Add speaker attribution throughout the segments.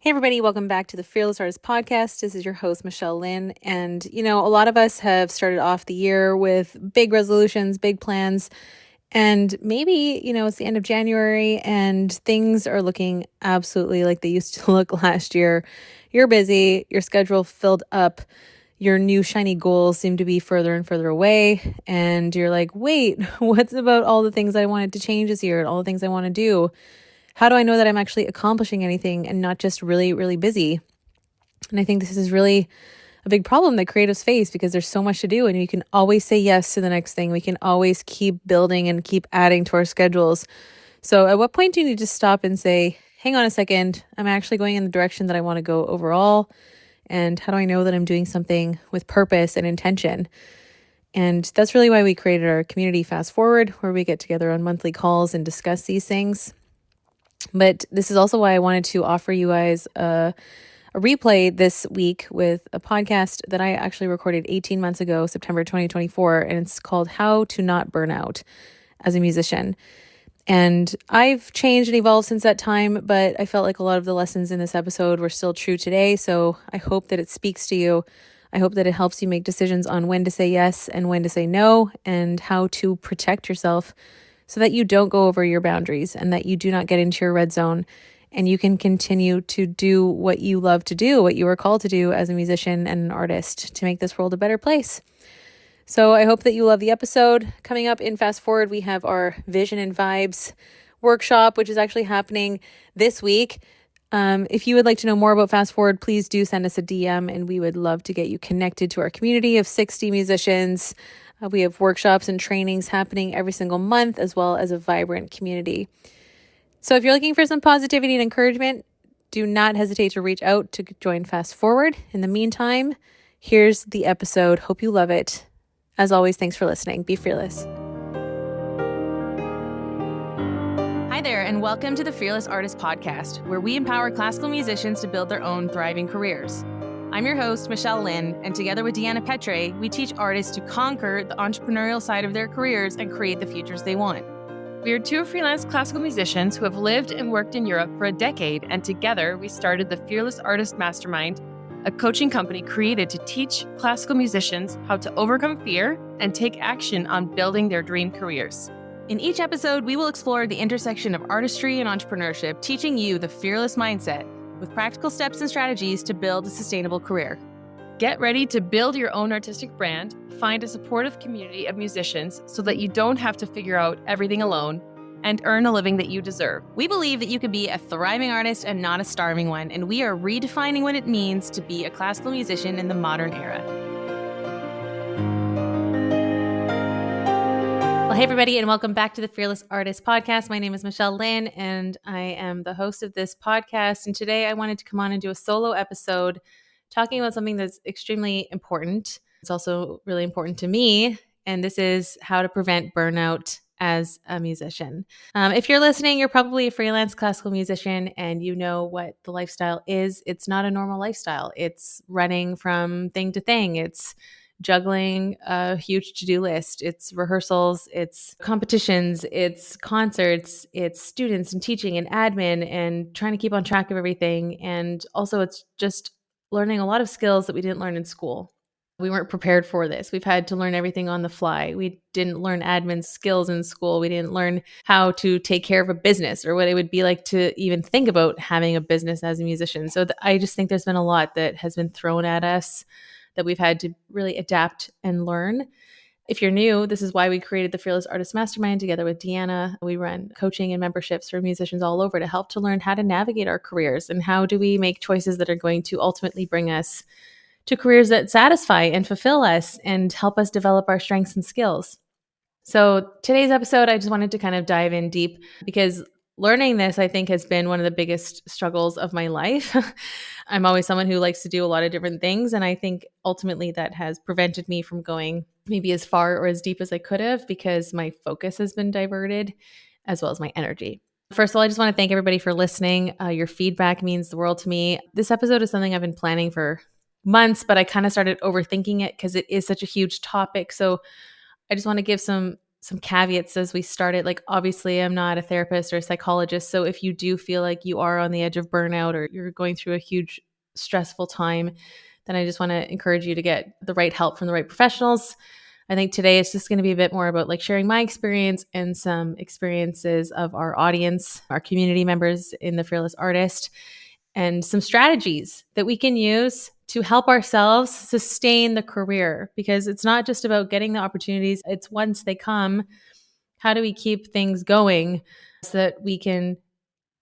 Speaker 1: Hey everybody, welcome back to the Fearless Artist Podcast. This is your host, Michelle Lynne. And, a lot of us have started off the year with big resolutions, big plans. And maybe, it's the end of January and things are looking absolutely like they used to look last year. You're busy, your schedule filled up, your new shiny goals seem to be further and further away. And you're like, wait, what's about all the things I wanted to change this year and all the things I want to do? How do I know that I'm actually accomplishing anything and not just really, really busy? And I think this is really a big problem that creatives face because there's so much to do and we can always say yes to the next thing. We can always keep building and keep adding to our schedules. So at what point do you need to stop and say, hang on a second, I'm actually going in the direction that I want to go overall? And how do I know that I'm doing something with purpose and intention? And that's really why we created our community Fast Forward, where we get together on monthly calls and discuss these things. But this is also why I wanted to offer you guys a replay this week with a podcast that I actually recorded 18 months ago, September 2024, and it's called How to Not Burn Out as a Musician. And I've changed and evolved since that time, but I felt like a lot of the lessons in this episode were still true today. So I hope that it speaks to you. I hope that it helps you make decisions on when to say yes and when to say no and how to protect yourself so that you don't go over your boundaries and that you do not get into your red zone and you can continue to do what you love to do, what you were called to do as a musician and an artist to make this world a better place. So I hope that you love the episode. Coming up in Fast Forward, we have our Vision and Vibes workshop, which is actually happening this week. If you would like to know more about Fast Forward, please do send us a DM and we would love to get you connected to our community of 60 musicians. We have workshops and trainings happening every single month, as well as a vibrant community. So if you're looking for some positivity and encouragement, do not hesitate to reach out to join Fast Forward. In the meantime, here's the episode. Hope you love it. As always, thanks for listening. Be fearless. Hi there, and welcome to the Fearless Artist Podcast, where we empower classical musicians to build their own thriving careers. I'm your host, Michelle Lynne, and together with Deanna Petre, we teach artists to conquer the entrepreneurial side of their careers and create the futures they want.
Speaker 2: We are two freelance classical musicians who have lived and worked in Europe for a decade, and together we started the Fearless Artist Mastermind, a coaching company created to teach classical musicians how to overcome fear and take action on building their dream careers.
Speaker 1: In each episode, we will explore the intersection of artistry and entrepreneurship, teaching you the fearless mindset with practical steps and strategies to build a sustainable career.
Speaker 2: Get ready to build your own artistic brand, find a supportive community of musicians so that you don't have to figure out everything alone, and earn a living that you deserve.
Speaker 1: We believe that you can be a thriving artist and not a starving one, and we are redefining what it means to be a classical musician in the modern era. Well, hey everybody, and welcome back to the Fearless Artist Podcast. My name is Michelle Lynne, and I am the host of this podcast. And today I wanted to come on and do a solo episode talking about something that's extremely important. It's also really important to me, and this is how to prevent burnout as a musician. If you're listening, you're probably a freelance classical musician, and you know what the lifestyle is. It's not a normal lifestyle. It's running from thing to thing. It's juggling a huge to-do list. It's rehearsals, it's competitions, it's concerts, it's students and teaching and admin and trying to keep on track of everything. And also it's just learning a lot of skills that we didn't learn in school. We weren't prepared for this. We've had to learn everything on the fly. We didn't learn admin skills in school. We didn't learn how to take care of a business or what it would be like to even think about having a business as a musician. So I just think there's been a lot that has been thrown at us that we've had to really adapt and learn. If you're new, this is why we created the Fearless Artist Mastermind together with Deanna. We run coaching and memberships for musicians all over to help to learn how to navigate our careers and how do we make choices that are going to ultimately bring us to careers that satisfy and fulfill us and help us develop our strengths and skills. So today's episode, I just wanted to kind of dive in deep because learning this, I think, has been one of the biggest struggles of my life. I'm always someone who likes to do a lot of different things. And I think ultimately that has prevented me from going maybe as far or as deep as I could have because my focus has been diverted as well as my energy. First of all, I just want to thank everybody for listening. Your feedback means the world to me. This episode is something I've been planning for months, but I kind of started overthinking it because it is such a huge topic. So I just want to give some some caveats as we started. Like, obviously, I'm not a therapist or a psychologist. So if you do feel like you are on the edge of burnout or you're going through a huge stressful time, then I just want to encourage you to get the right help from the right professionals. I think today it's just going to be a bit more about like sharing my experience and some experiences of our audience, our community members in the Fearless Artist, and some strategies that we can use to help ourselves sustain the career, because it's not just about getting the opportunities. It's once they come, how do we keep things going so that we can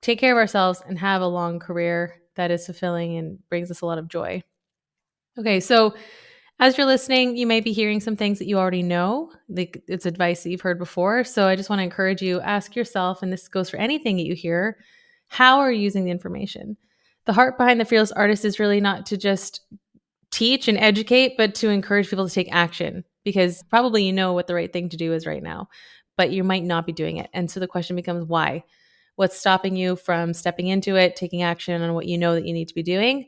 Speaker 1: take care of ourselves and have a long career that is fulfilling and brings us a lot of joy. Okay, so as you're listening, you may be hearing some things that you already know. Like, it's advice that you've heard before. So I just want to encourage you, ask yourself, and this goes for anything that you hear, how are you using the information? The heart behind the Fearless Artist is really not to just teach and educate, but to encourage people to take action, because probably you know what the right thing to do is right now, but you might not be doing it. And so the question becomes why? What's stopping you from stepping into it, taking action on what you know that you need to be doing?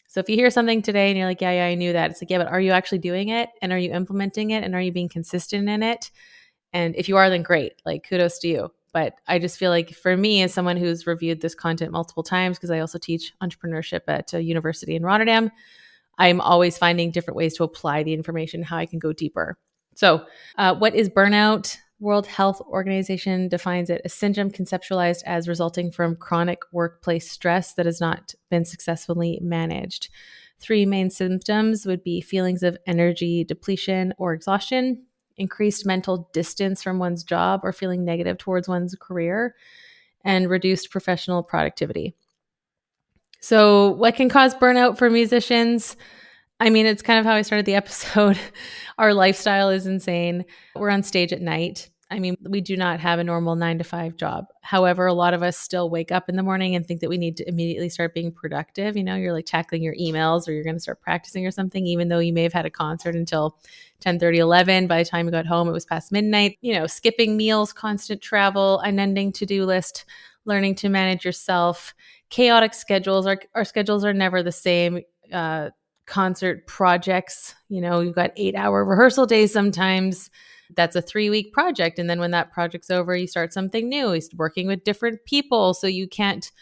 Speaker 1: So if you hear something today and you're like, yeah, I knew that. It's like, yeah, but are you actually doing it? And are you implementing it? And are you being consistent in it? And if you are, then great. Like, kudos to you. But I just feel like for me, as someone who's reviewed this content multiple times, because I also teach entrepreneurship at a university in Rotterdam, I'm always finding different ways to apply the information, how I can go deeper. So, what is burnout? World Health Organization defines it: a syndrome conceptualized as resulting from chronic workplace stress that has not been successfully managed. 3 main symptoms would be feelings of energy depletion or exhaustion, increased mental distance from one's job or feeling negative towards one's career, and reduced professional productivity. So, what can cause burnout for musicians? I mean, it's kind of how I started the episode. Our lifestyle is insane. We're on stage at night. I mean, we do not have a normal 9 to 5 job. However, a lot of us still wake up in the morning and think that we need to immediately start being productive. You know, you're like tackling your emails or you're going to start practicing or something, even though you may have had a concert until 10:30, 11. By the time you got home, it was past midnight. You know, skipping meals, constant travel, unending to-do list, learning to manage yourself, chaotic schedules. Our schedules are never the same. Concert projects, you know, you've got 8-hour rehearsal days sometimes. That's a 3-week project. And then when that project's over, you start something new. You're working with different people. So you can't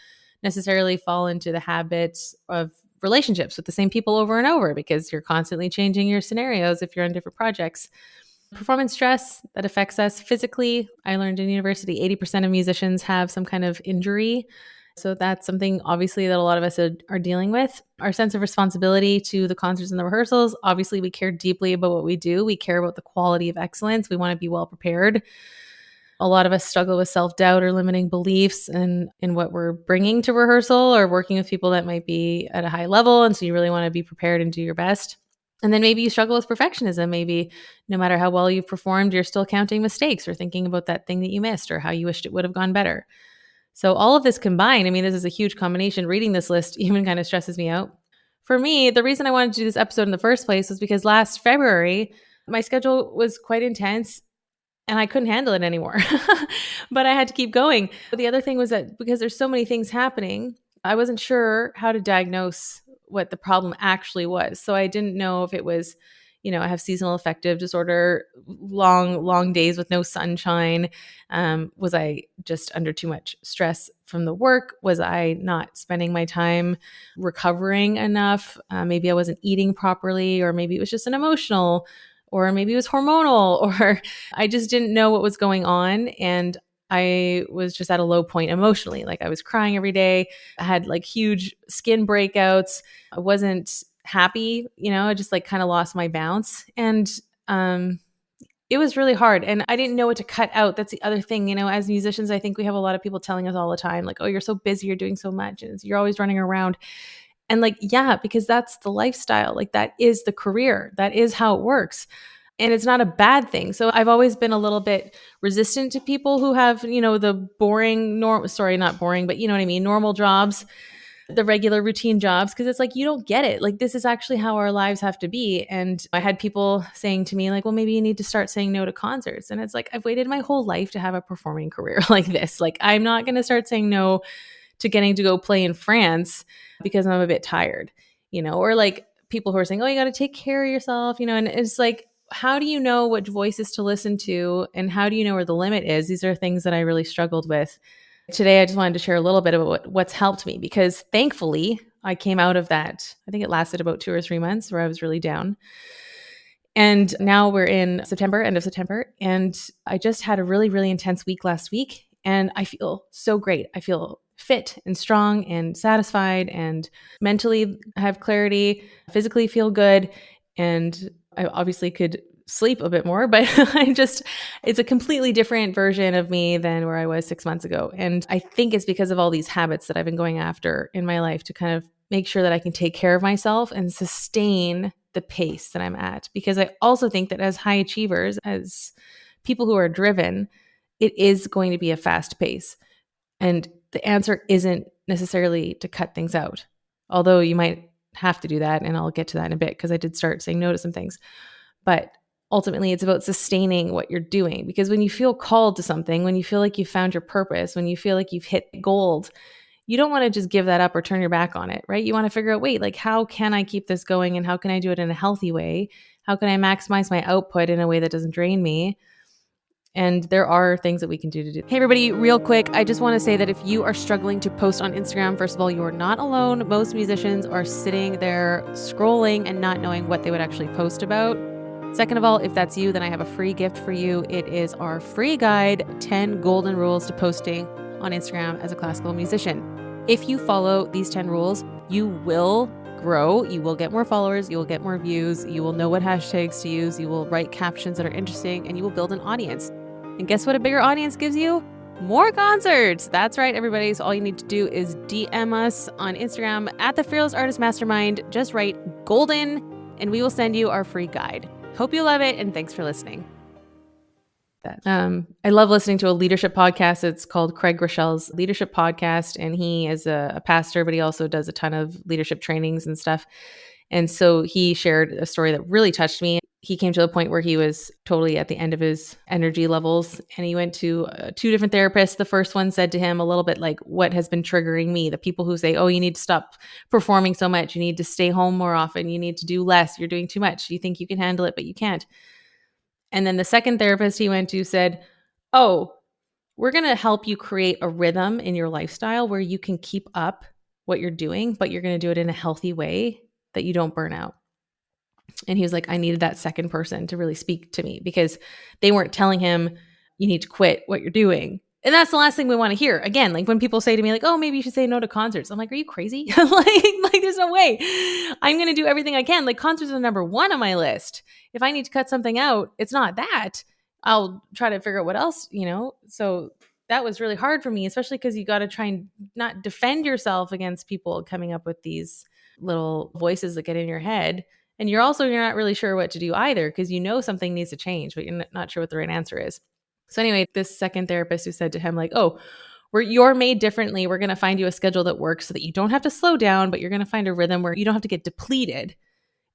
Speaker 1: necessarily fall into the habits of relationships with the same people over and over, because you're constantly changing your scenarios if you're on different projects. Performance stress that affects us physically. I learned in university, 80% of musicians have some kind of injury. So that's something obviously that a lot of us are dealing with. Our sense of responsibility to the concerts and the rehearsals. Obviously, we care deeply about what we do. We care about the quality of excellence. We want to be well prepared. A lot of us struggle with self-doubt or limiting beliefs in what we're bringing to rehearsal, or working with people that might be at a high level. And so you really want to be prepared and do your best. And then maybe you struggle with perfectionism. Maybe no matter how well you've performed, you're still counting mistakes or thinking about that thing that you missed or how you wished it would have gone better. So all of this combined, I mean, this is a huge combination. Reading this list even kind of stresses me out. For me, the reason I wanted to do this episode in the first place was because last February, my schedule was quite intense and I couldn't handle it anymore. But I had to keep going. But the other thing was that because there's so many things happening, I wasn't sure how to diagnose what the problem actually was. So I didn't know if it was, you know, I have seasonal affective disorder, long days with no sunshine. Was I just under too much stress from the work? Was I not spending my time recovering enough? Maybe I wasn't eating properly, or maybe it was just an emotional, or maybe it was hormonal, or I just didn't know what was going on. And I was just at a low point emotionally. Like, I was crying every day. I had like huge skin breakouts. I wasn't happy, you know, I just like kind of lost my bounce. And it was really hard. And I didn't know what to cut out. That's the other thing, you know, as musicians, I think we have a lot of people telling us all the time, like, oh, you're so busy, you're doing so much, and you're always running around. And like, yeah, because that's the lifestyle. Like, that is the career. That is how it works. And it's not a bad thing. So I've always been a little bit resistant to people who have, you know, the boring, not boring, but you know what I mean, normal jobs, the regular routine jobs, because it's like, you don't get it. Like, this is actually how our lives have to be. And I had people saying to me like, well, maybe you need to start saying no to concerts. And it's like, I've waited my whole life to have a performing career like this. Like, I'm not going to start saying no to getting to go play in France because I'm a bit tired, you know, or like people who are saying, oh, you got to take care of yourself, you know, and it's like, how do you know which voices to listen to, and how do you know where the limit is? These are things that I really struggled with. Today, I just wanted to share a little bit about what's helped me, because thankfully I came out of that. I think it lasted about 2 or 3 months where I was really down. And now we're in September, end of September. And I just had a really, really intense week last week. And I feel so great. I feel fit and strong and satisfied, and mentally have clarity, physically feel good. And I obviously could sleep a bit more, but it's a completely different version of me than where I was 6 months ago. And I think it's because of all these habits that I've been going after in my life to kind of make sure that I can take care of myself and sustain the pace that I'm at. Because I also think that as high achievers, as people who are driven, it is going to be a fast pace. And the answer isn't necessarily to cut things out, although you might have to do that. And I'll get to that in a bit, because I did start saying no to some things. But ultimately, it's about sustaining what you're doing. Because when you feel called to something, when you feel like you've found your purpose, when you feel like you've hit gold, you don't want to just give that up or turn your back on it, right? You want to figure out, wait, like, how can I keep this going, and how can I do it in a healthy way? How can I maximize my output in a way that doesn't drain me? And there are things that we can do to do. Hey, everybody, real quick, I just want to say that if you are struggling to post on Instagram, first of all, you are not alone. Most musicians are sitting there scrolling and not knowing what they would actually post about. Second of all, if that's you, then I have a free gift for you. It is our free guide, 10 golden rules to posting on Instagram as a classical musician. If you follow these 10 rules, you will grow, you will get more followers, you will get more views, you will know what hashtags to use, you will write captions that are interesting, and you will build an audience. And guess what a bigger audience gives you? More concerts. That's right, everybody. So all you need to do is DM us on Instagram at the Fearless Artist Mastermind. Just write golden, and we will send you our free guide. Hope you love it, and thanks for listening. I love listening to a leadership podcast. It's called Craig Rochelle's Leadership Podcast, and he is a pastor, but he also does a ton of leadership trainings and stuff. And so he shared a story that really touched me. He came to a point where he was totally at the end of his energy levels, and he went to 2 different therapists. The first one said to him a little bit like, what has been triggering me? The people who say, oh, you need to stop performing so much. You need to stay home more often. You need to do less. You're doing too much. You think you can handle it, but you can't. And then the second therapist he went to said, oh, we're going to help you create a rhythm in your lifestyle where you can keep up what you're doing, but you're going to do it in a healthy way that you don't burn out. And he was like, I needed that second person to really speak to me, because they weren't telling him, you need to quit what you're doing. And that's the last thing we want to hear. Again, like when people say to me, like, oh, maybe you should say no to concerts. I'm like, are you crazy? like there's no way. I'm going to do everything I can. Like, concerts are number 1 on my list. If I need to cut something out, it's not that. I'll try to figure out what else, So that was really hard for me, especially because you got to try and not defend yourself against people coming up with these little voices that get in your head. And you're not really sure what to do either, because something needs to change, but you're not sure what the right answer is. So anyway, this second therapist who said to him, like, oh, you're made differently. We're going to find you a schedule that works so that you don't have to slow down, but you're going to find a rhythm where you don't have to get depleted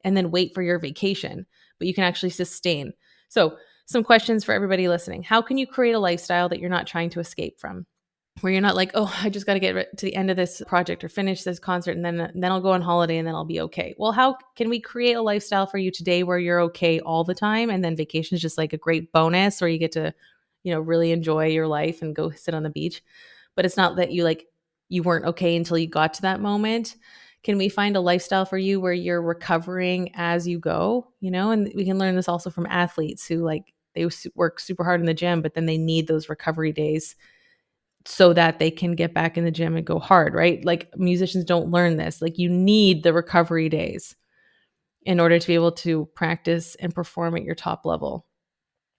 Speaker 1: and then wait for your vacation, but you can actually sustain. So some questions for everybody listening. How can you create a lifestyle that you're not trying to escape from? Where you're not like, oh, I just got to get to the end of this project or finish this concert, and then I'll go on holiday and then I'll be okay. Well, how can we create a lifestyle for you today where you're okay all the time, and then vacation is just like a great bonus where you get to, really enjoy your life and go sit on the beach? But it's not that you weren't okay until you got to that moment. Can we find a lifestyle for you where you're recovering as you go? And we can learn this also from athletes who they work super hard in the gym, but then they need those recovery days so that they can get back in the gym and go hard, right? Like, musicians don't learn this. Like, you need the recovery days in order to be able to practice and perform at your top level.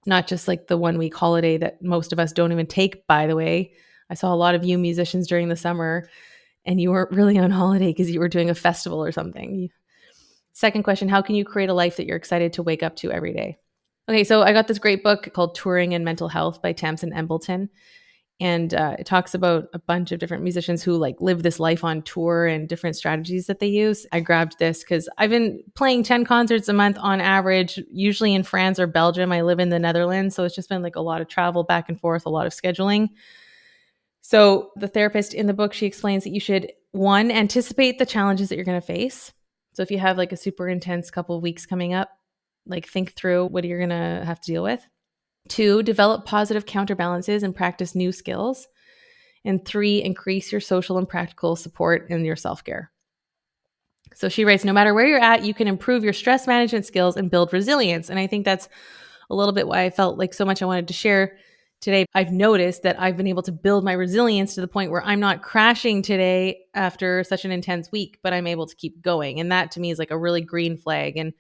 Speaker 1: Not just like the 1-week holiday that most of us don't even take, by the way. I saw a lot of you musicians during the summer, and you weren't really on holiday because you were doing a festival or something. Second question, how can you create a life that you're excited to wake up to every day? Okay, so I got this great book called Touring and Mental Health by Tamsin Embleton. And it talks about a bunch of different musicians who live this life on tour and different strategies that they use. I grabbed this because I've been playing 10 concerts a month on average, usually in France or Belgium. I live in the Netherlands, so it's just been a lot of travel back and forth, a lot of scheduling. So the therapist in the book, she explains that you should, 1, anticipate the challenges that you're going to face. So if you have a super intense couple of weeks coming up, Like, think through what you're going to have to deal with. 2, develop positive counterbalances and practice new skills. And 3, increase your social and practical support and your self-care. So she writes, no matter where you're at, you can improve your stress management skills and build resilience. And I think that's a little bit why I felt like so much I wanted to share today. I've noticed that I've been able to build my resilience to the point where I'm not crashing today after such an intense week, but I'm able to keep going. And that to me is like a really green flag. And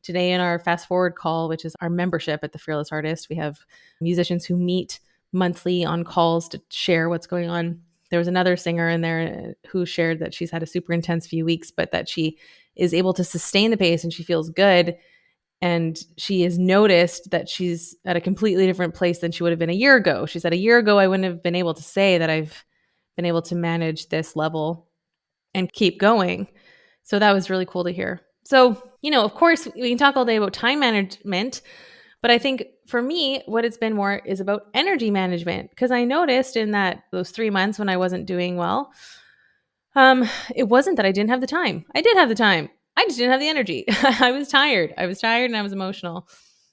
Speaker 1: today in our fast forward call, which is our membership at the Fearless Artist, we have musicians who meet monthly on calls to share what's going on. There was another singer in there who shared that she's had a super intense few weeks, but that she is able to sustain the pace and she feels good. And she has noticed that she's at a completely different place than she would have been a year ago. She said, a year ago, I wouldn't have been able to say that I've been able to manage this level and keep going. So that was really cool to hear. So, of course, we can talk all day about time management, but I think for me, what it's been more is about energy management, because I noticed in those 3 months when I wasn't doing well, it wasn't that I didn't have the time. I did have the time. I just didn't have the energy. I was tired. And I was emotional.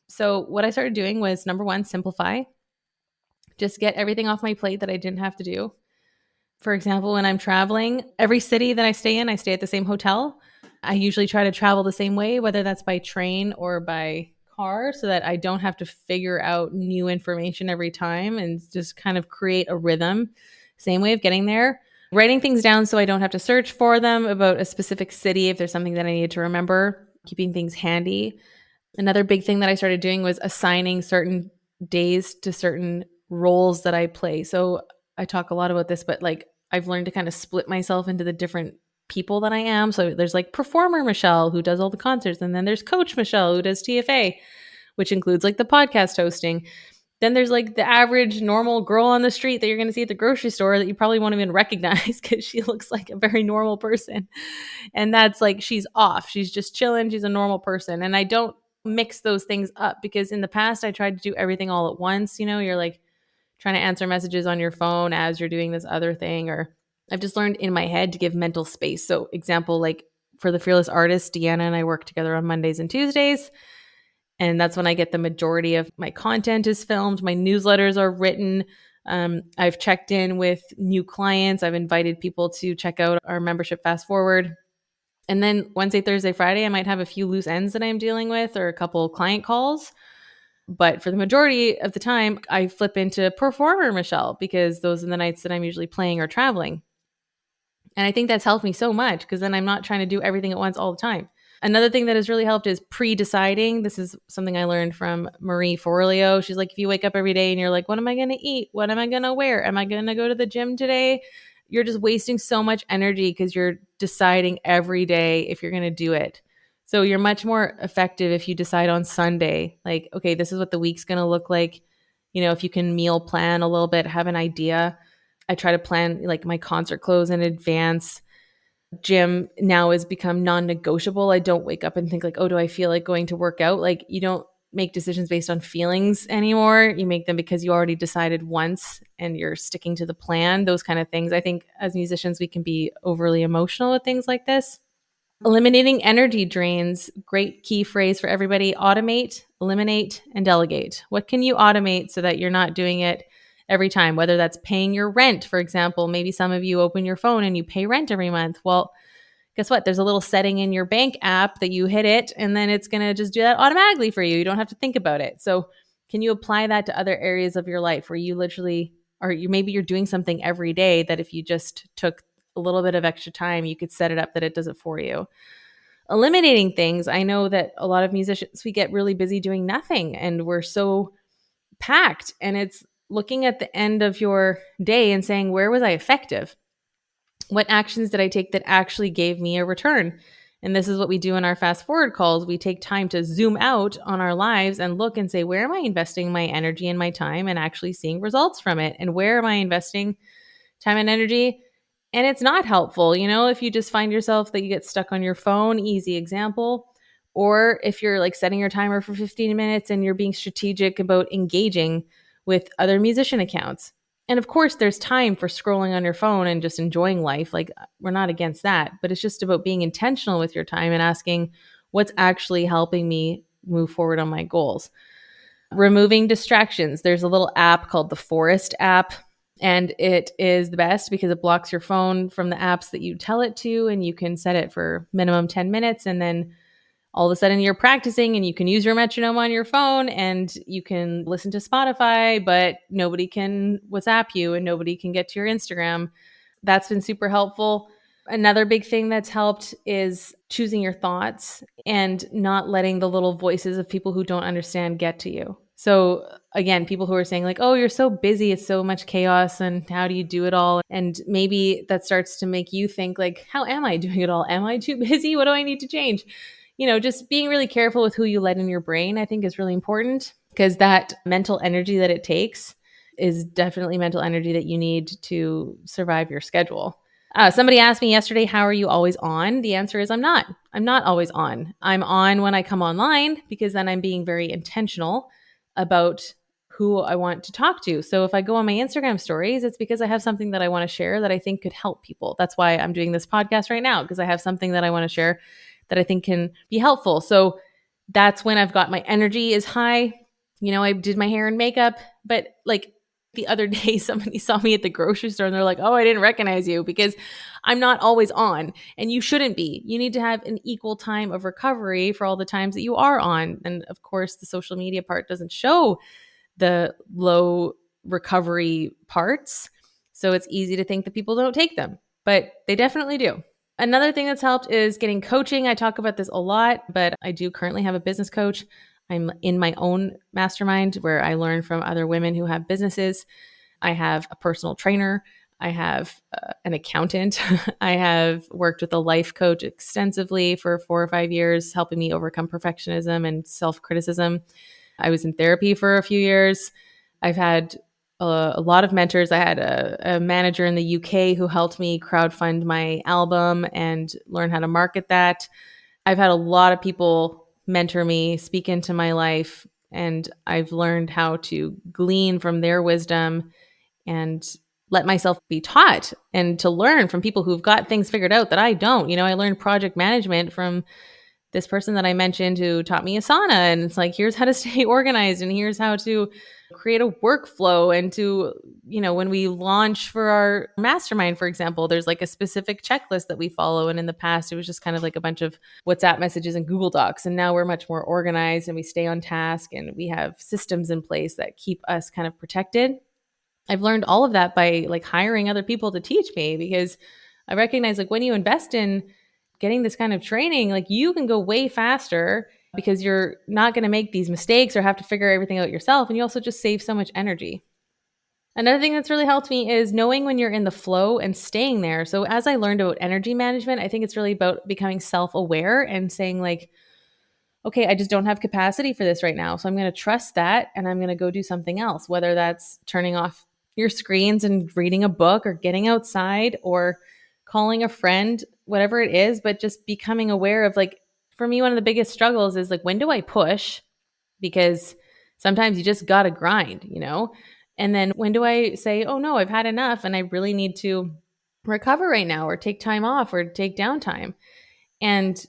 Speaker 1: So what I started doing was, number 1, simplify. Just get everything off my plate that I didn't have to do. For example, when I'm traveling, every city that I stay in, I stay at the same hotel. I usually try to travel the same way, whether that's by train or by car, so that I don't have to figure out new information every time, and just kind of create a rhythm. Same way of getting there. Writing things down so I don't have to search for them about a specific city if there's something that I need to remember. Keeping things handy. Another big thing that I started doing was assigning certain days to certain roles that I play. So I talk a lot about this, but like, I've learned to kind of split myself into the different people that I am. So there's like performer Michelle, who does all the concerts, and then there's coach Michelle, who does TFA, which includes like the podcast hosting. Then there's like the average normal girl on the street that you're going to see at the grocery store that you probably won't even recognize because she looks like a very normal person. And that's like, she's off. She's just chilling. She's a normal person. And I don't mix those things up, because in the past I tried to do everything all at once. You're like trying to answer messages on your phone as you're doing this other thing. Or I've just learned in my head to give mental space. So example, like for the Fearless Artist, Deanna and I work together on Mondays and Tuesdays. And that's when I get the majority of my content is filmed. My newsletters are written. I've checked in with new clients. I've invited people to check out our membership Fast Forward. And then Wednesday, Thursday, Friday, I might have a few loose ends that I'm dealing with, or a couple client calls. But for the majority of the time, I flip into performer Michelle, because those are the nights that I'm usually playing or traveling. And I think that's helped me so much, because then I'm not trying to do everything at once all the time. Another thing that has really helped is pre-deciding. This is something I learned from Marie Forleo. She's like, if you wake up every day and you're like, what am I going to eat? What am I going to wear? Am I going to go to the gym today? You're just wasting so much energy, because you're deciding every day if you're going to do it. So you're much more effective if you decide on Sunday, like, okay, this is what the week's going to look like. If you can meal plan a little bit, have an idea. I try to plan like my concert clothes in advance. Gym now has become non-negotiable. I don't wake up and think like, oh, do I feel like going to work out? Like, you don't make decisions based on feelings anymore. You make them because you already decided once and you're sticking to the plan, those kind of things. I think as musicians, we can be overly emotional with things like this. Eliminating energy drains, great key phrase for everybody. Automate, eliminate, and delegate. What can you automate so that you're not doing it every time? Whether that's paying your rent, for example. Maybe some of you open your phone and you pay rent every month. Well, guess what? There's a little setting in your bank app that you hit it, and then it's going to just do that automatically for you. You don't have to think about it. So can you apply that to other areas of your life where you literally, maybe you're doing something every day that if you just took a little bit of extra time, you could set it up that it does it for you. Eliminating things. I know that a lot of musicians, we get really busy doing nothing, and we're so packed, and it's looking at the end of your day and saying, where was I effective? What actions did I take that actually gave me a return? And this is what we do in our fast forward calls. We take time to zoom out on our lives and look and say, where am I investing my energy and my time and actually seeing results from it? And where am I investing time and energy? And it's not helpful, if you just find yourself that you get stuck on your phone, easy example. Or if you're like setting your timer for 15 minutes and you're being strategic about engaging with other musician accounts. And of course, there's time for scrolling on your phone and just enjoying life. Like, we're not against that, but it's just about being intentional with your time and asking what's actually helping me move forward on my goals. Removing distractions. There's a little app called the Forest app, and it is the best because it blocks your phone from the apps that you tell it to, and you can set it for minimum 10 minutes. And then all of a sudden you're practicing and you can use your metronome on your phone and you can listen to Spotify, but nobody can WhatsApp you and nobody can get to your Instagram. That's been super helpful. Another big thing that's helped is choosing your thoughts and not letting the little voices of people who don't understand get to you. So, again, people who are saying, like, oh, you're so busy, it's so much chaos, and how do you do it all? And maybe that starts to make you think, like, how am I doing it all? Am I too busy? What do I need to change? Just being really careful with who you let in your brain, I think is really important because that mental energy that it takes is definitely mental energy that you need to survive your schedule. Somebody asked me yesterday, how are you always on? The answer is I'm not. I'm not always on. I'm on when I come online because then I'm being very intentional about who I want to talk to. So if I go on my Instagram stories, it's because I have something that I want to share that I think could help people. That's why I'm doing this podcast right now, because I have something that I want to share that I think can be helpful. So that's when I've got my energy is high. I did my hair and makeup, but like the other day, somebody saw me at the grocery store and they're like, oh, I didn't recognize you because I'm not always on. And you shouldn't be. You need to have an equal time of recovery for all the times that you are on. And of course, the social media part doesn't show the low recovery parts. So it's easy to think that people don't take them, but they definitely do. Another thing that's helped is getting coaching. I talk about this a lot, but I do currently have a business coach. I'm in my own mastermind where I learn from other women who have businesses. I have a personal trainer. I have an accountant. I have worked with a life coach extensively for 4 or 5 years, helping me overcome perfectionism and self-criticism. I was in therapy for a few years. I've had a lot of mentors. I had a manager in the UK who helped me crowdfund my album and learn how to market that. I've had a lot of people mentor me, speak into my life, and I've learned how to glean from their wisdom and let myself be taught and to learn from people who've got things figured out that I don't. I learned project management from this person that I mentioned who taught me Asana. And it's like, here's how to stay organized and here's how to create a workflow. And when we launch for our mastermind, for example, there's like a specific checklist that we follow. And in the past, it was just kind of like a bunch of WhatsApp messages and Google Docs. And now we're much more organized and we stay on task and we have systems in place that keep us kind of protected. I've learned all of that by like hiring other people to teach me because I recognize like when you invest in getting this kind of training, like you can go way faster because you're not going to make these mistakes or have to figure everything out yourself. And you also just save so much energy. Another thing that's really helped me is knowing when you're in the flow and staying there. So as I learned about energy management, I think it's really about becoming self-aware and saying like, okay, I just don't have capacity for this right now. So I'm going to trust that and I'm going to go do something else, whether that's turning off your screens and reading a book or getting outside or calling a friend, whatever it is, but just becoming aware of like, for me, one of the biggest struggles is like, when do I push? Because sometimes you just got to grind. And then when do I say, oh no, I've had enough and I really need to recover right now or take time off or take downtime. And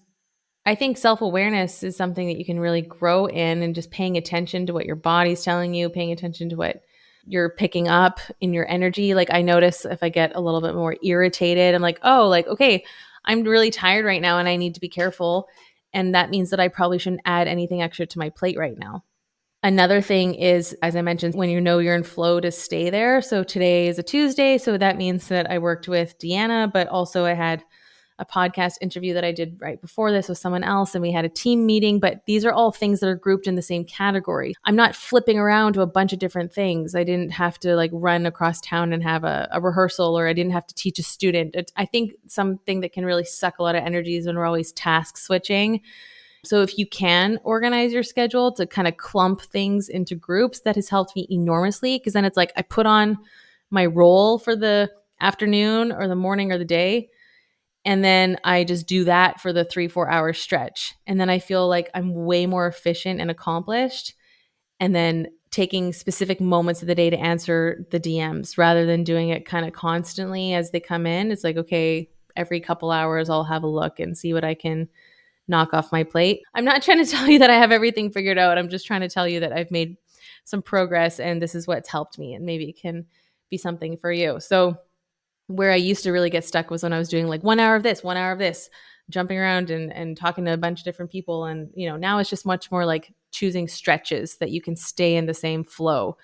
Speaker 1: I think self-awareness is something that you can really grow in and just paying attention to what your body's telling you, paying attention to what you're picking up in your energy. Like I notice if I get a little bit more irritated, I'm like, oh, like, okay, I'm really tired right now and I need to be careful. And that means that I probably shouldn't add anything extra to my plate right now. Another thing is, as I mentioned, when you know you're in flow to stay there. So today is a Tuesday. So that means that I worked with Deanna, but also I had a podcast interview that I did right before this with someone else, and we had a team meeting. But these are all things that are grouped in the same category. I'm not flipping around to a bunch of different things. I didn't have to like run across town and have a rehearsal, or I didn't have to teach a student. I think something that can really suck a lot of energy is when we're always task switching. So if you can organize your schedule to kind of clump things into groups, that has helped me enormously, because then it's like I put on my role for the afternoon or the morning or the day, and then I just do that for the 3-4 hour stretch. And then I feel like I'm way more efficient and accomplished. And then taking specific moments of the day to answer the DMs rather than doing it kind of constantly as they come in. It's like, okay, every couple hours I'll have a look and see what I can knock off my plate. I'm not trying to tell you that I have everything figured out. I'm just trying to tell you that I've made some progress and this is what's helped me, and maybe it can be something for you. So where I used to really get stuck was when I was doing like 1 hour of this, 1 hour of this, jumping around and talking to a bunch of different people. And, now it's just much more like choosing stretches that you can stay in the same flow.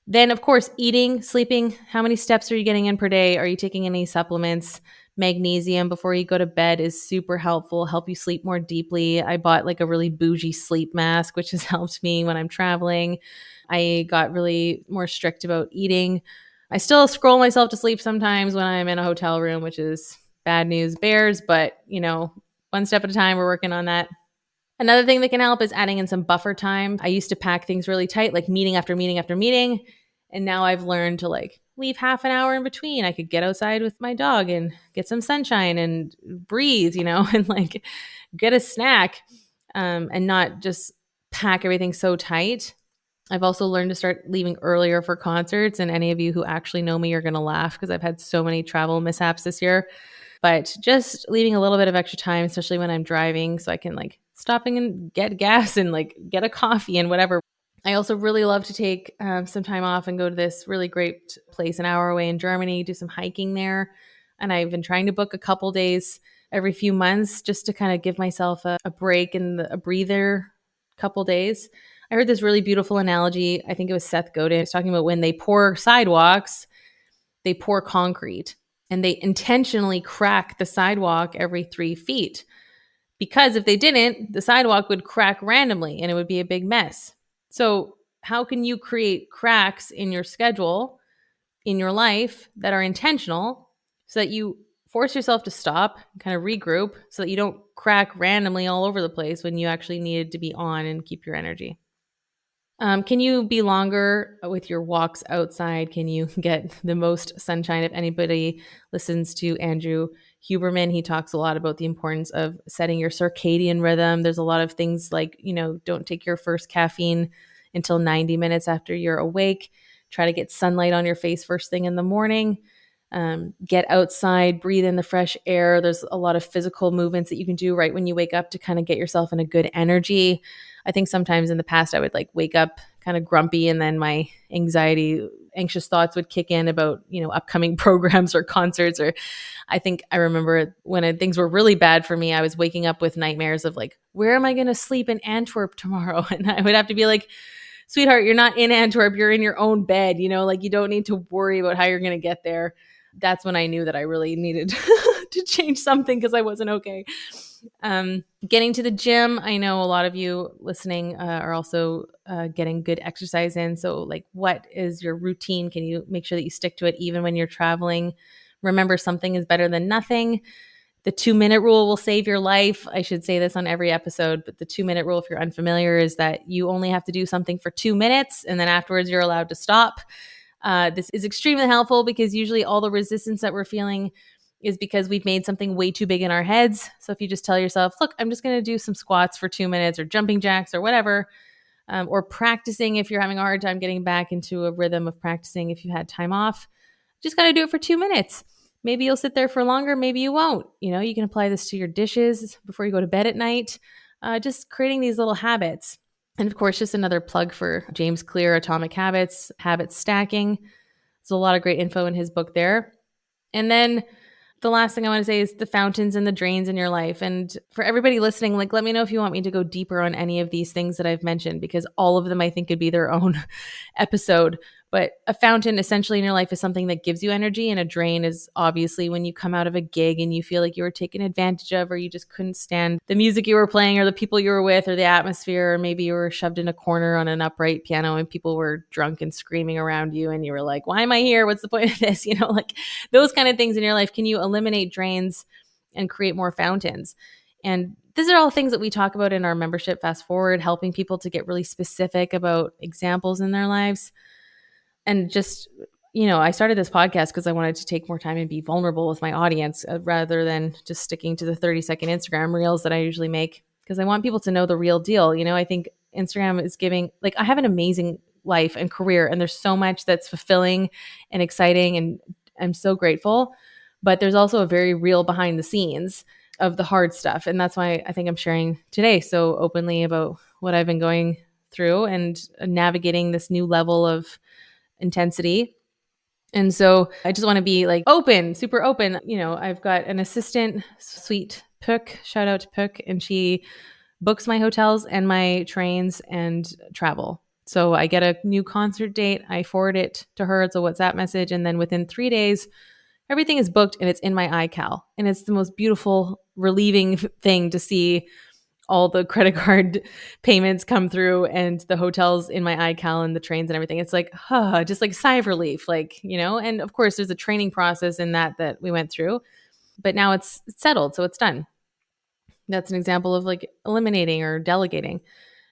Speaker 1: Then, of course, eating, sleeping. How many steps are you getting in per day? Are you taking any supplements? Magnesium before you go to bed is super helpful, help you sleep more deeply. I bought like a really bougie sleep mask, which has helped me when I'm traveling. I got really more strict about eating. I still scroll myself to sleep sometimes when I'm in a hotel room, which is bad news bears, but one step at a time, we're working on that. Another thing that can help is adding in some buffer time. I used to pack things really tight, like meeting after meeting after meeting. And now I've learned to like leave half an hour in between. I could get outside with my dog and get some sunshine and breathe, and like get a snack, and not just pack everything so tight. I've also learned to start leaving earlier for concerts. And any of you who actually know me are going to laugh because I've had so many travel mishaps this year. But just leaving a little bit of extra time, especially when I'm driving, so I can like stopping and get gas and like get a coffee and whatever. I also really love to take some time off and go to this really great place an hour away in Germany, do some hiking there. And I've been trying to book a couple days every few months just to kind of give myself a break and a breather couple days. I heard this really beautiful analogy. I think it was Seth Godin. He's talking about when they pour sidewalks, they pour concrete and they intentionally crack the sidewalk every 3 feet. Because if they didn't, the sidewalk would crack randomly and it would be a big mess. So, how can you create cracks in your schedule, in your life that are intentional so that you force yourself to stop, kind of regroup so that you don't crack randomly all over the place when you actually needed to be on and keep your energy? Can you be longer with your walks outside? Can you get the most sunshine? If anybody listens to Andrew Huberman, he talks a lot about the importance of setting your circadian rhythm. There's a lot of things like, don't take your first caffeine until 90 minutes after you're awake. Try to get sunlight on your face first thing in the morning. Get outside, breathe in the fresh air. There's a lot of physical movements that you can do right when you wake up to kind of get yourself in a good energy. I think sometimes in the past I would like wake up kind of grumpy and then my anxious thoughts would kick in about, upcoming programs or concerts. Or I think I remember when things were really bad for me, I was waking up with nightmares of like, where am I going to sleep in Antwerp tomorrow? And I would have to be like, sweetheart, you're not in Antwerp, you're in your own bed, like you don't need to worry about how you're going to get there. That's when I knew that I really needed to change something because I wasn't okay. Getting to the gym. I know a lot of you listening are also getting good exercise in. So like, what is your routine? Can you make sure that you stick to it even when you're traveling? Remember, something is better than nothing. The 2-minute rule will save your life. I should say this on every episode, but the 2-minute rule, if you're unfamiliar, is that you only have to do something for 2 minutes and then afterwards you're allowed to stop. This is extremely helpful because usually all the resistance that we're feeling is because we've made something way too big in our heads. So if you just tell yourself, look, I'm just going to do some squats for 2 minutes or jumping jacks or whatever, or practicing if you're having a hard time getting back into a rhythm of practicing if you had time off, just got to do it for 2 minutes. Maybe you'll sit there for longer. Maybe you won't. You can apply this to your dishes before you go to bed at night. Just creating these little habits. And of course, just another plug for James Clear, Atomic Habits, Habit Stacking. There's a lot of great info in his book there. And then the last thing I want to say is the fountains and the drains in your life. And for everybody listening, like, let me know if you want me to go deeper on any of these things that I've mentioned, because all of them I think could be their own episode. But a fountain essentially in your life is something that gives you energy, and a drain is obviously when you come out of a gig and you feel like you were taken advantage of, or you just couldn't stand the music you were playing or the people you were with or the atmosphere, or maybe you were shoved in a corner on an upright piano and people were drunk and screaming around you and you were like, why am I here? What's the point of this? Like those kind of things in your life. Can you eliminate drains and create more fountains? And these are all things that we talk about in our membership Fast Forward, helping people to get really specific about examples in their lives. And just, I started this podcast because I wanted to take more time and be vulnerable with my audience rather than just sticking to the 30-second Instagram reels that I usually make, because I want people to know the real deal. I think Instagram is giving, like, I have an amazing life and career, and there's so much that's fulfilling and exciting, and I'm so grateful. But there's also a very real behind the scenes. of the hard stuff. And that's why I think I'm sharing today so openly about what I've been going through and navigating this new level of intensity. And so I just want to be like open, super open. I've got an assistant, sweet Puck, shout out to Puck, and she books my hotels and my trains and travel. So I get a new concert date, I forward it to her. It's a WhatsApp message. And then within 3 days, everything is booked and it's in my iCal. And it's the most beautiful, relieving thing to see all the credit card payments come through and the hotels in my iCal and the trains and everything. It's like, just like sigh of relief, and of course there's a training process in that we went through, but now it's settled. So it's done. That's an example of like eliminating or delegating.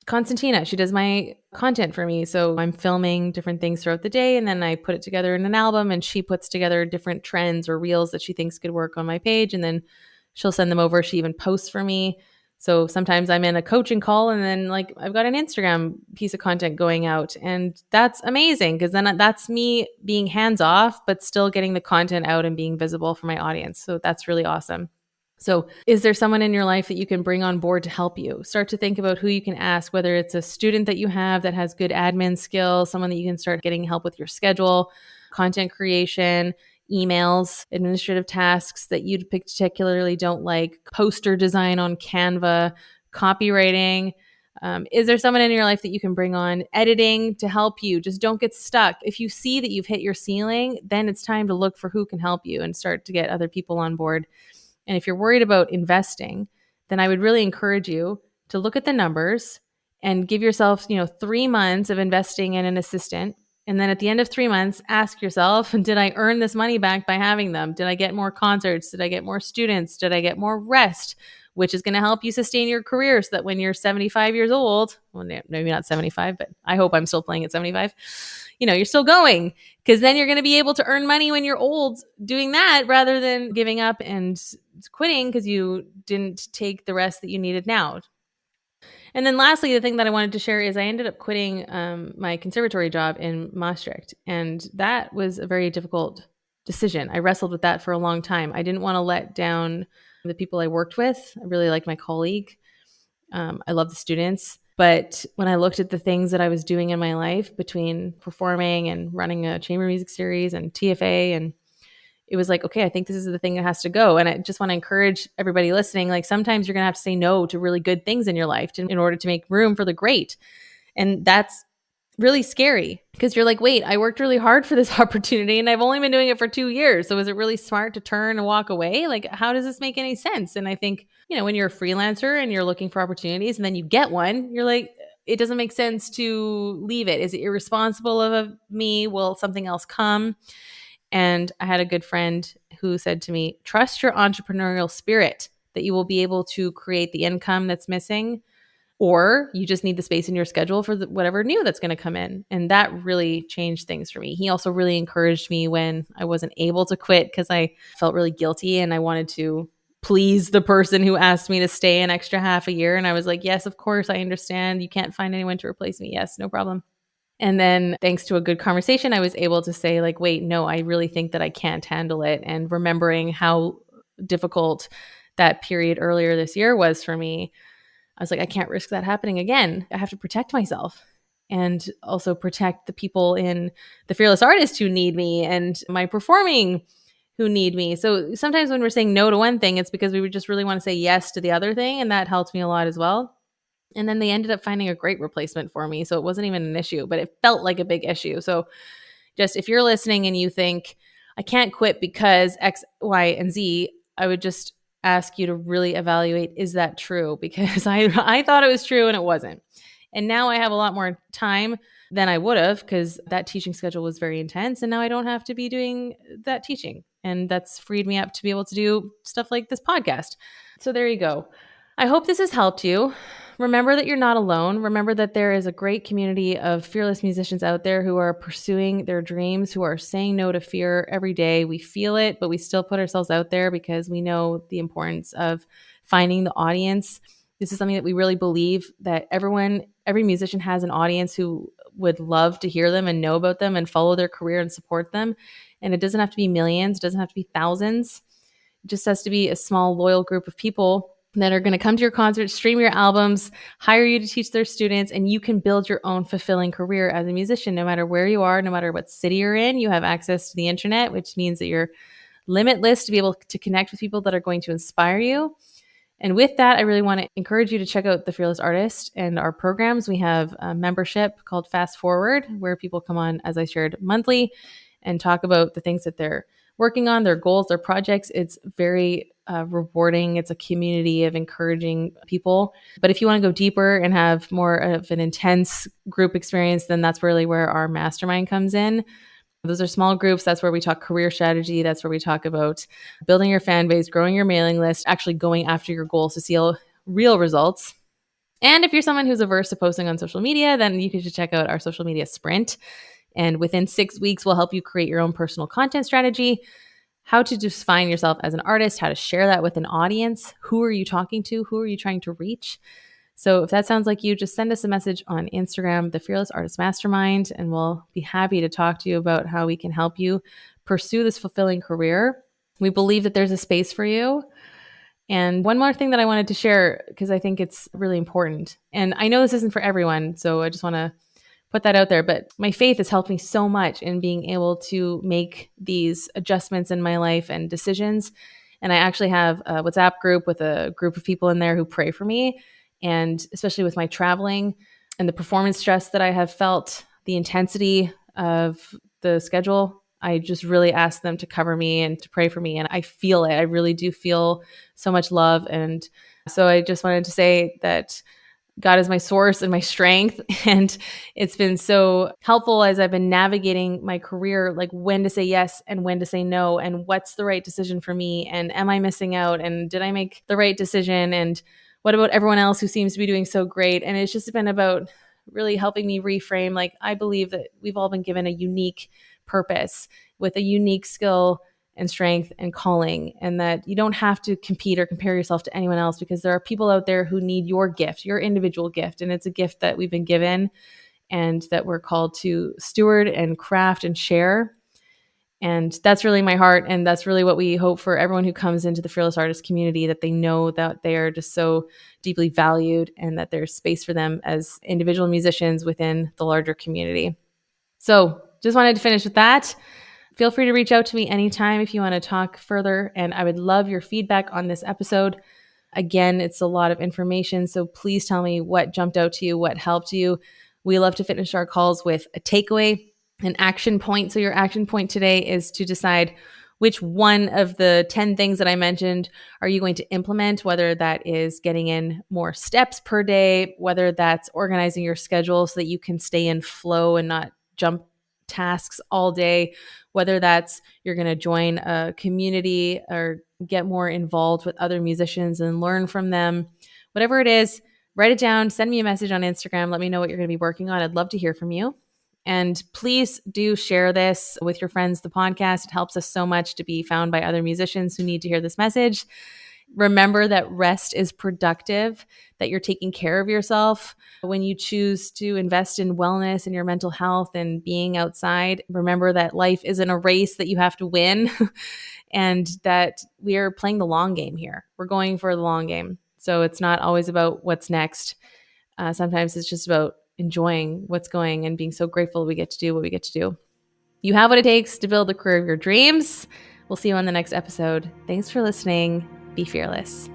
Speaker 1: Constantina, she does my content for me. So I'm filming different things throughout the day and then I put it together in an album and she puts together different trends or reels that she thinks could work on my page. And then she'll send them over. She even posts for me. So sometimes I'm in a coaching call and then like I've got an Instagram piece of content going out and that's amazing because then that's me being hands off, but still getting the content out and being visible for my audience. So that's really awesome. So, is there someone in your life that you can bring on board to help you? Start to think about who you can ask, whether it's a student that you have that has good admin skills, someone that you can start getting help with your schedule, content creation, emails, administrative tasks that you particularly don't like, poster design on Canva, copywriting. Is there someone in your life that you can bring on editing to help you? Just don't get stuck. If you see that you've hit your ceiling, then it's time to look for who can help you and start to get other people on board. And if you're worried about investing, then I would really encourage you to look at the numbers and give yourself, 3 months of investing in an assistant. And then at the end of 3 months, ask yourself, did I earn this money back by having them? Did I get more concerts? Did I get more students? Did I get more rest? Which is going to help you sustain your career so that when you're 75 years old, well, maybe not 75, but I hope I'm still playing at 75, you're still going, because then you're going to be able to earn money when you're old doing that rather than giving up and quitting because you didn't take the rest that you needed now. And then lastly, the thing that I wanted to share is I ended up quitting my conservatory job in Maastricht. And that was a very difficult decision. I wrestled with that for a long time. I didn't want to let down the people I worked with. I really liked my colleague. I love the students. But when I looked at the things that I was doing in my life between performing and running a chamber music series and TFA, and it was like, okay, I think this is the thing that has to go. And I just want to encourage everybody listening, like sometimes you're going to have to say no to really good things in your life in order to make room for the great. And that's really scary because you're like, wait, I worked really hard for this opportunity and I've only been doing it for 2 years. So is it really smart to turn and walk away? Like, how does this make any sense? And I think, when you're a freelancer and you're looking for opportunities and then you get one, you're like, it doesn't make sense to leave it. Is it irresponsible of me? Will something else come? And I had a good friend who said to me, trust your entrepreneurial spirit that you will be able to create the income that's missing, or you just need the space in your schedule for whatever new that's going to come in. And that really changed things for me. He also really encouraged me when I wasn't able to quit because I felt really guilty and I wanted to please the person who asked me to stay an extra half a year. And I was like, yes, of course, I understand. You can't find anyone to replace me. Yes, no problem. And then thanks to a good conversation, I was able to say like, wait, no, I really think that I can't handle it. And remembering how difficult that period earlier this year was for me, I was like, I can't risk that happening again. I have to protect myself and also protect the people in the Fearless Artist who need me and my performing who need me. So sometimes when we're saying no to one thing, it's because we would just really want to say yes to the other thing. And that helped me a lot as well. And then they ended up finding a great replacement for me. So it wasn't even an issue, but it felt like a big issue. So just if you're listening and you think, I can't quit because X, Y, and Z, I would just ask you to really evaluate, is that true? Because I thought it was true and it wasn't. And now I have a lot more time than I would have because that teaching schedule was very intense. And now I don't have to be doing that teaching. And that's freed me up to be able to do stuff like this podcast. So there you go. I hope this has helped you. Remember that you're not alone. Remember that there is a great community of fearless musicians out there who are pursuing their dreams, who are saying no to fear every day. We feel it, but we still put ourselves out there because we know the importance of finding the audience. This is something that we really believe that every musician has an audience who would love to hear them and know about them and follow their career and support them. And it doesn't have to be millions. It doesn't have to be thousands. It just has to be a small, loyal group of people that are going to come to your concerts, stream your albums, hire you to teach their students, and you can build your own fulfilling career as a musician. No matter where you are, no matter what city you're in, you have access to the internet, which means that you're limitless to be able to connect with people that are going to inspire you. And with that, I really want to encourage you to check out the Fearless Artist and our programs. We have a membership called Fast Forward, where people come on, as I shared, monthly and talk about the things that they're working on, their goals, their projects. It's very rewarding. It's a community of encouraging people. But if you want to go deeper and have more of an intense group experience, then that's really where our mastermind comes in. Those are small groups. That's where we talk career strategy. That's where we talk about building your fan base, growing your mailing list, actually going after your goals to see real results. And if you're someone who's averse to posting on social media, then you can just check out our social media sprint. And within 6 weeks, we'll help you create your own personal content strategy, how to define yourself as an artist, how to share that with an audience. Who are you talking to? Who are you trying to reach? So if that sounds like you, just send us a message on Instagram, the Fearless Artist Mastermind, and we'll be happy to talk to you about how we can help you pursue this fulfilling career. We believe that there's a space for you. And one more thing that I wanted to share, because I think it's really important. And I know this isn't for everyone, so I just want to put that out there. But my faith has helped me so much in being able to make these adjustments in my life and decisions. And I actually have a WhatsApp group with a group of people in there who pray for me. And especially with my traveling and the performance stress that I have felt, the intensity of the schedule, I just really ask them to cover me and to pray for me. And I feel it. I really do feel so much love. And so I just wanted to say that God is my source and my strength. And it's been so helpful as I've been navigating my career, like when to say yes and when to say no, and what's the right decision for me. And am I missing out? And did I make the right decision? And what about everyone else who seems to be doing so great? And it's just been about really helping me reframe. Like, I believe that we've all been given a unique purpose with a unique skill and strength and calling, and that you don't have to compete or compare yourself to anyone else, because there are people out there who need your gift, your individual gift. And it's a gift that we've been given and that we're called to steward and craft and share. And that's really my heart. And that's really what we hope for everyone who comes into the Fearless Artist community, that they know that they are just so deeply valued and that there's space for them as individual musicians within the larger community. So just wanted to finish with that. Feel free to reach out to me anytime if you want to talk further. And I would love your feedback on this episode. Again, it's a lot of information, so please tell me what jumped out to you, what helped you. We love to finish our calls with a takeaway, an action point. So your action point today is to decide which one of the 10 things that I mentioned are you going to implement, whether that is getting in more steps per day, whether that's organizing your schedule so that you can stay in flow and not jump tasks all day, whether that's you're going to join a community or get more involved with other musicians and learn from them. Whatever it is, write it down, send me a message on Instagram. Let me know what you're going to be working on. I'd love to hear from you. And please do share this with your friends, the podcast. It helps us so much to be found by other musicians who need to hear this message. Remember that rest is productive, that you're taking care of yourself. When you choose to invest in wellness and your mental health and being outside, remember that life isn't a race that you have to win and that we are playing the long game here. We're going for the long game. So it's not always about what's next. Sometimes it's just about enjoying what's going and being so grateful we get to do what we get to do. You have what it takes to build the career of your dreams. We'll see you on the next episode. Thanks for listening. Be fearless.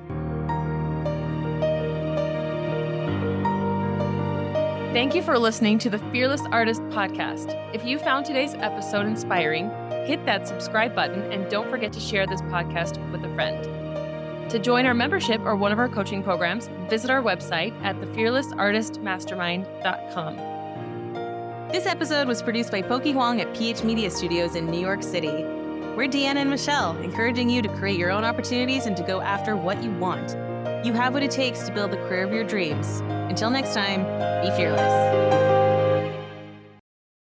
Speaker 2: Thank you for listening to the Fearless Artist Podcast. If you found today's episode inspiring, hit that subscribe button and don't forget to share this podcast with a friend. To join our membership or one of our coaching programs, visit our website at thefearlessartistmastermind.com.
Speaker 1: This episode was produced by Pokey Huang at PH Media Studios in New York City. We're Deanna and Michelle, encouraging you to create your own opportunities and to go after what you want. You have what it takes to build the career of your dreams. Until next time, be fearless.